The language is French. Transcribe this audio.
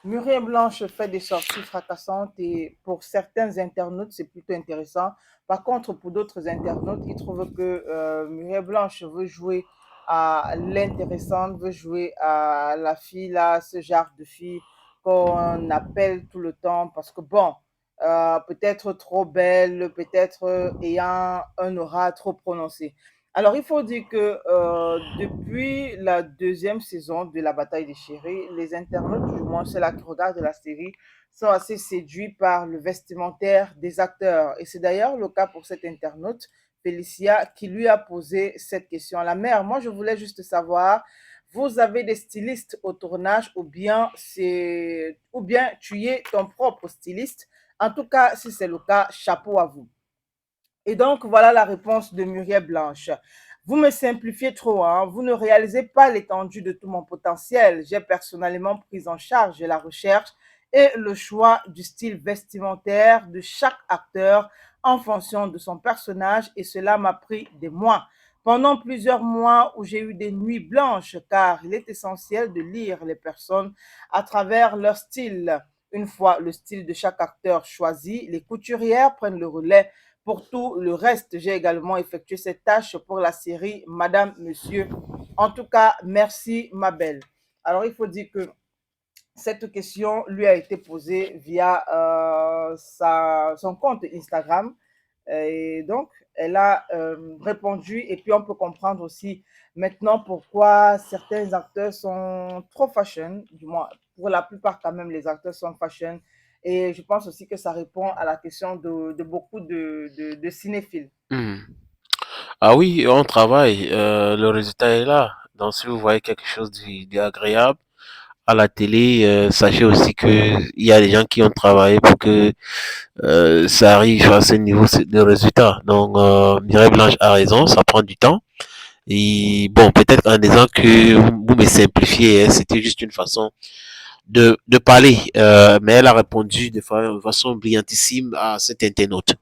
Muriel Blanche fait des sorties fracassantes et pour certains internautes, c'est plutôt intéressant. Par contre, pour d'autres internautes, ils trouvent que Muriel Blanche veut jouer à l'intéressante, veut jouer à la fille, là, ce genre de fille qu'on appelle tout le temps parce que, bon, peut-être trop belle, peut-être ayant un aura trop prononcé. Alors, il faut dire que depuis la deuxième saison de La Bataille des Chéris, les internautes, du moins ceux-là qui regardent la série, sont assez séduits par le vestimentaire des acteurs. Et c'est d'ailleurs le cas pour cette internaute, Félicia, qui lui a posé cette question à la mère. Moi, je voulais juste savoir, vous avez des stylistes au tournage ou bien tu es ton propre styliste. En tout cas, si c'est le cas, chapeau à vous. Et donc, voilà la réponse de Muriel Blanche. Vous me simplifiez trop, hein? Vous ne réalisez pas l'étendue de tout mon potentiel. J'ai personnellement pris en charge la recherche et le choix du style vestimentaire de chaque acteur en fonction de son personnage et cela m'a pris des mois. Pendant plusieurs mois où j'ai eu des nuits blanches car il est essentiel de lire les personnes à travers leur style. Une fois le style de chaque acteur choisi, les couturières prennent le relais pour tout le reste. J'ai également effectué cette tâche pour la série Madame, Monsieur. En tout cas, merci ma belle. Alors, il faut dire que cette question lui a été posée via son compte Instagram. Et donc, elle a répondu et puis on peut comprendre aussi maintenant pourquoi certains acteurs sont trop fashion, du moins pour la plupart quand même les acteurs sont fashion. Et je pense aussi que ça répond à la question de beaucoup de cinéphiles. Hmm. Ah oui, on travaille, le résultat est là. Donc si vous voyez quelque chose d'agréable à la télé, sachez aussi que il y a des gens qui ont travaillé pour que ça arrive à ce niveau de résultat. Donc Mireille Blanche a raison, ça prend du temps. Et bon, peut-être en disant que vous me simplifiez, hein, c'était juste une façon de parler. Mais elle a répondu de façon brillantissime à cet internaute.